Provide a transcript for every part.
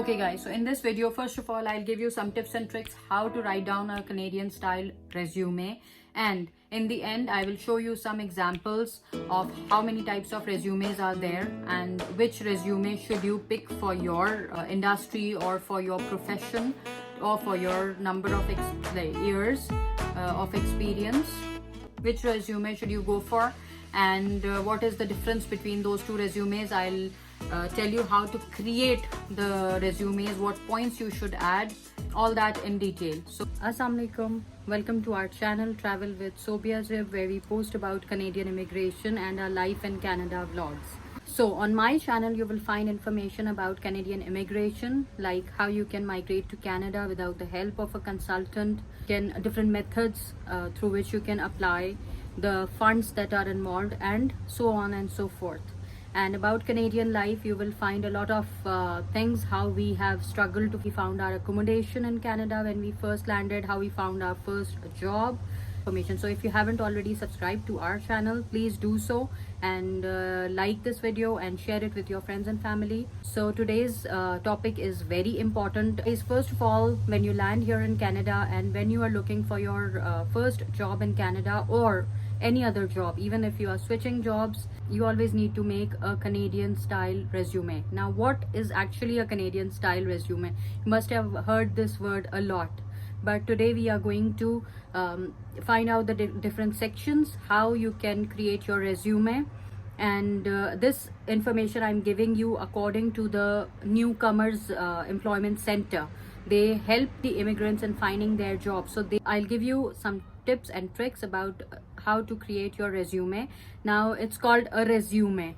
Okay guys, so in this video, first of all, I'll give you some tips and tricks how to write down a Canadian style resume, and in the end I will show you some examples of how many types of resumes are there and which resume should you pick for your industry or for your profession or for your number of years of experience. Which resume should you go for, and what is the difference between those two resumes? I'll tell you how to create the resumes, what points you should add, all that in detail. So Assalamu alaikum, welcome to our channel Travel with Sobia Zib, where we post about Canadian immigration and our life in Canada vlogs. So on my channel you will find information about Canadian immigration, like how you can migrate to Canada without the help of a consultant, different methods through which you can apply, the funds that are involved, and so on and so forth. And about Canadian life you will find a lot of things, how we have struggled to found our accommodation in Canada when we first landed, how we found our first job information. So if you haven't already subscribed to our channel, please do so, and like this video and share it with your friends and family. So today's topic is very important. Is first of all, when you land here in Canada and when you are looking for your first job in Canada or any other job, even if you are switching jobs, you always need to make a Canadian style resume. Now what is actually a Canadian style resume? You must have heard this word a lot, but today we are going to find out the different sections, how you can create your resume. And this information I'm giving you according to the Newcomers Employment Center. They help the immigrants in finding their jobs. So I'll give you some tips and tricks about how to create your resume. Now it's called a resume.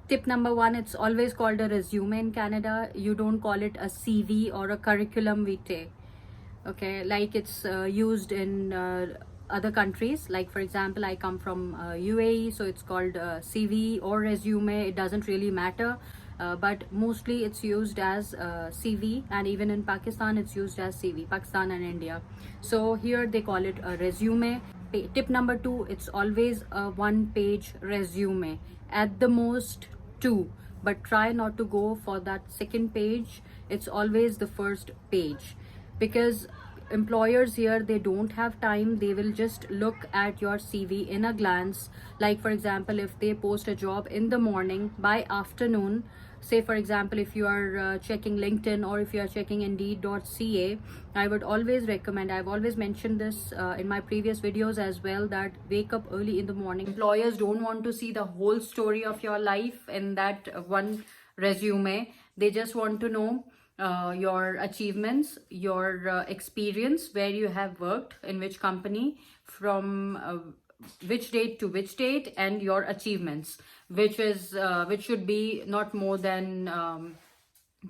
Tip number one, it's always called a resume in Canada. You don't call it a CV or a curriculum vitae, okay, like it's used in other countries. Like for example, I come from UAE, so it's called CV or resume. It doesn't really matter, but mostly it's used as CV, and even in Pakistan it's used as CV, Pakistan and India. So here they call it a resume. Tip number two, it's always a one-page resume, at the most two, but try not to go for that second page. It's always the first page, because employers here, they don't have time. They will just look at your CV in a glance. Like for example, if they post a job in the morning, by afternoon, say for example, if you are checking LinkedIn or if you are checking indeed.ca, I would always recommend, I've always mentioned this in my previous videos as well, that wake up early in the morning. Employers don't want to see the whole story of your life in that one resume. They just want to know your achievements, your experience, where you have worked, in which company, from which date to which date, and your achievements, which should be not more than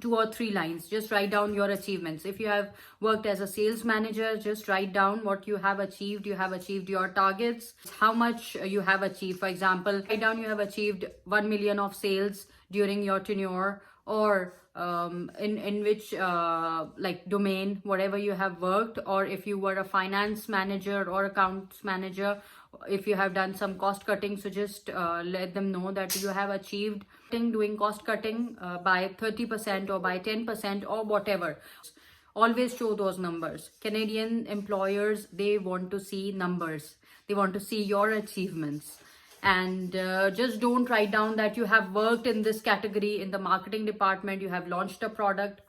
2 or 3 lines. Just write down your achievements. If you have worked as a sales manager, just write down what you have achieved. You have achieved your targets, how much you have achieved. For example, write down you have achieved 1 million of sales during your tenure, or in which like domain, whatever you have worked, or if you were a finance manager or accounts manager, if you have done some cost cutting, so just let them know that you have achieved doing cost cutting by 30% or by 10% or whatever. Always show those numbers. Canadian employers, they want to see numbers. They want to see your achievements. And just don't write down that you have worked in this category in the marketing department, you have launched a product.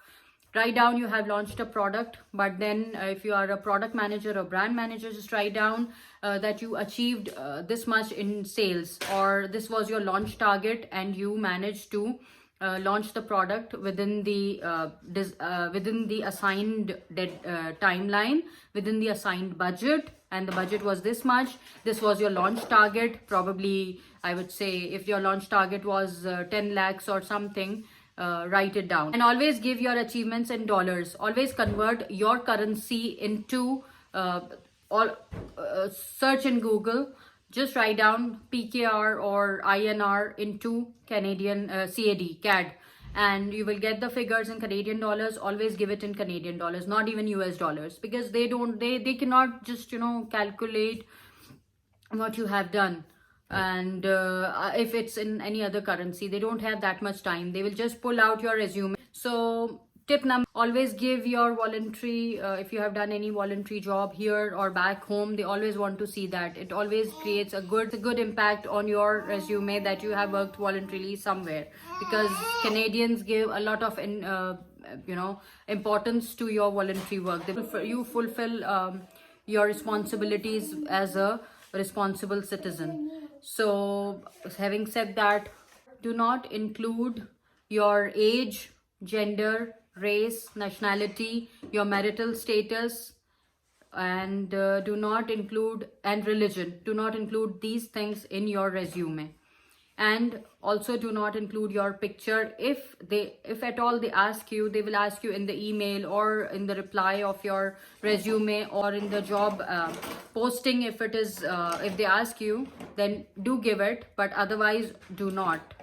Write down you have launched a product, but then if you are a product manager or brand manager, just write down that you achieved this much in sales, or this was your launch target and you managed to launch the product within the assigned timeline, within the assigned budget, and the budget was this much. This was your launch target. Probably I would say if your launch target was 10 lakhs or something, write it down. And always give your achievements in dollars. Always convert your currency into search in Google. Just write down PKR or INR into Canadian CAD, and you will get the figures in Canadian dollars. Always give it in Canadian dollars, not even US dollars, because they cannot just calculate what you have done. And if it's in any other currency, they don't have that much time. They will just pull out your resume. So Tip number, always give your voluntary, if you have done any voluntary job here or back home, they always want to see that. It always creates a good impact on your resume that you have worked voluntarily somewhere, because Canadians give a lot of importance to your voluntary work. You fulfill your responsibilities as a responsible citizen. So having said that, do not include your age, gender, race, nationality, your marital status, and do not include, and religion. Do not include these things in your resume. And also do not include your picture. If at all they ask you, they will ask you in the email or in the reply of your resume or in the job posting. If it is if they ask you, then do give it, but otherwise do not.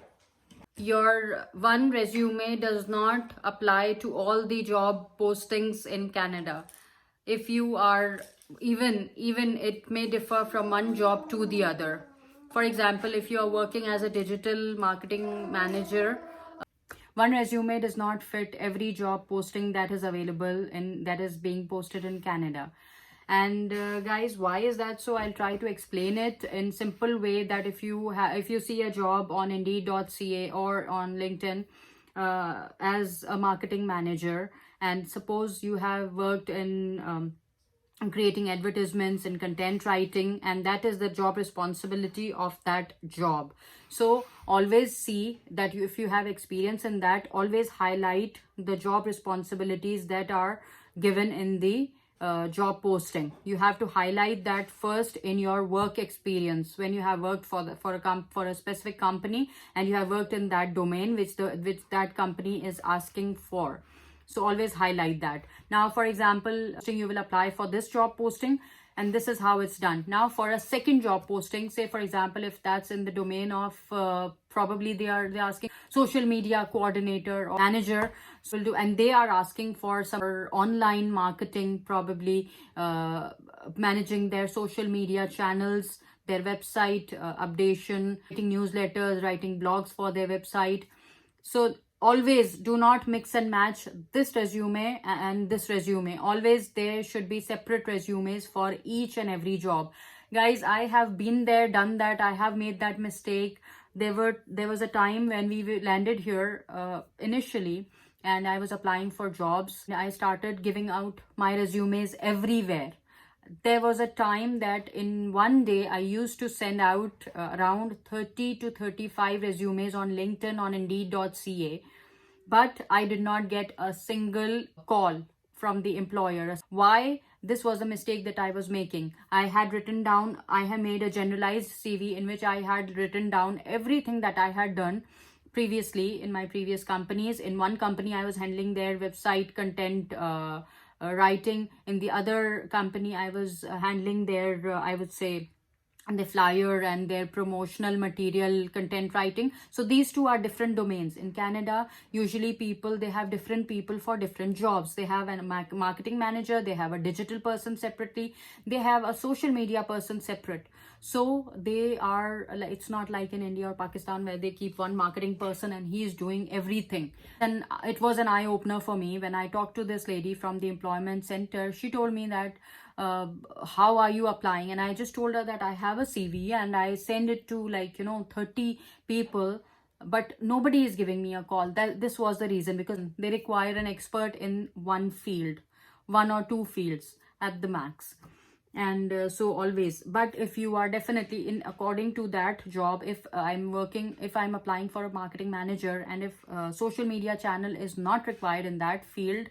Your one resume does not apply to all the job postings in Canada. If you are, even it may differ from one job to the other. For example, if you are working as a digital marketing manager, one resume does not fit every job posting that is available and that is being posted in Canada. And guys, why is that so? I'll try to explain it in simple way, that if you see a job on indeed.ca or on LinkedIn as a marketing manager, and suppose you have worked in creating advertisements and content writing, and that is the job responsibility of that job. So always see that if you have experience in that, always highlight the job responsibilities that are given in the job posting. You have to highlight that first in your work experience, when you have worked for a specific company and you have worked in that domain which that company is asking for. So always highlight that. Now, for example, you will apply for this job posting, and this is how it's done. Now, for a second job posting, say for example, if that's in the domain of probably they're asking social media coordinator or manager, so will do, and they are asking for some online marketing, probably managing their social media channels, their website updation, writing newsletters, writing blogs for their website. So always do not mix and match this resume and this resume. Always there should be separate resumes for each and every job. Guys, I have been there, done that. I have made that mistake. There was a time when we landed here initially, and I was applying for jobs. I started giving out my resumes everywhere. There was a time that in one day I used to send out around 30 to 35 resumes on LinkedIn, on indeed.ca, but I did not get a single call from the employer. Why? This was a mistake that I was making. I had made a generalized CV in which I had written down everything that I had done previously in my previous companies. In one company, I was handling their website content writing. In the other company, I was handling their I would say the flyer and their promotional material content writing. So these two are different domains. In Canada, usually they have different people for different jobs. They have a marketing manager, they have a digital person separately, they have a social media person separate. So they are, it's not like in India or Pakistan where they keep one marketing person and he is doing everything. And it was an eye-opener for me when I talked to this lady from the employment center. She told me that how are you applying? And I just told her that I have a CV and I send it to 30 people, but nobody is giving me a call. This was the reason, because they require an expert in one field, one or two fields at the max. And so always, but if you are definitely in according to that job, if I'm applying for a marketing manager, and if social media channel is not required in that field,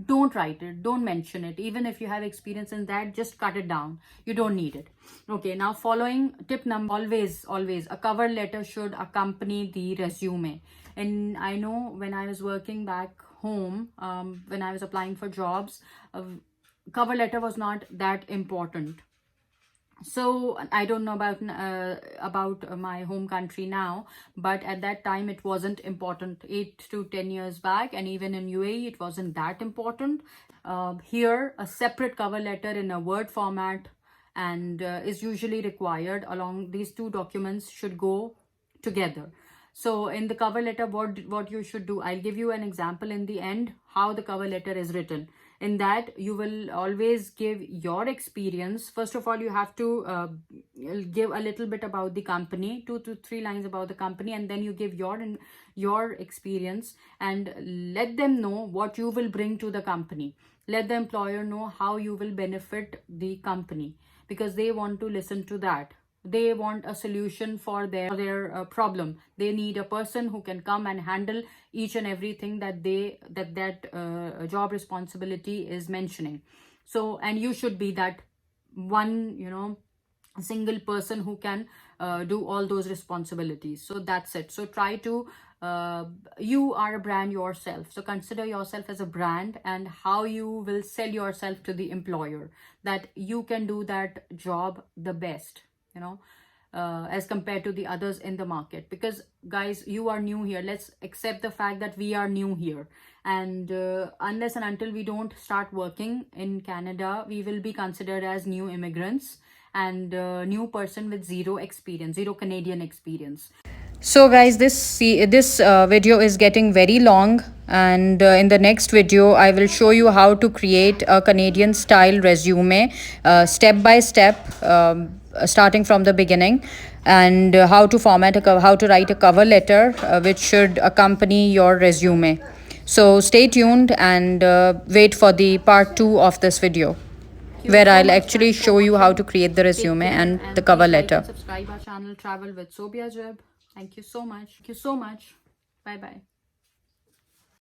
don't write it, don't mention it. Even if you have experience in that, just cut it down. You don't need it. Okay, now following tip number, always a cover letter should accompany the resume. And I know when I was working back home, when I was applying for jobs, cover letter was not that important. So I don't know about my home country now, but at that time it wasn't important. 8 to 10 years back, and even in UAE it wasn't that important. Here a separate cover letter in a Word format and is usually required. Along these two documents should go together. So in the cover letter, what you should do, I'll give you an example in the end how the cover letter is written. In that, you will always give your experience. First of all, you have to give a little bit about the company, 2 to 3 lines about the company, and then you give your experience and let them know what you will bring to the company. Let the employer know how you will benefit the company, because they want to listen to that. They want a solution for their problem. They need a person who can come and handle each and everything that job responsibility is mentioning. So, and you should be that one, single person who can do all those responsibilities. So that's it. So try to you are a brand yourself, so consider yourself as a brand, and how you will sell yourself to the employer, that you can do that job the best, as compared to the others in the market. Because guys, you are new here. Let's accept the fact that we are new here, and unless and until we don't start working in Canada, we will be considered as new immigrants and new person with zero experience, zero Canadian experience. So guys, this video is getting very long, and in the next video I will show you how to create a Canadian style resume, step by step, starting from the beginning, and how to how to write a cover letter which should accompany your resume. So stay tuned and wait for the part 2 of this video, where I'll actually show you how to create the resume and the cover letter. Subscribe our channel Travel with Sobia Jeb. Thank you so much. Thank you so much. Bye bye.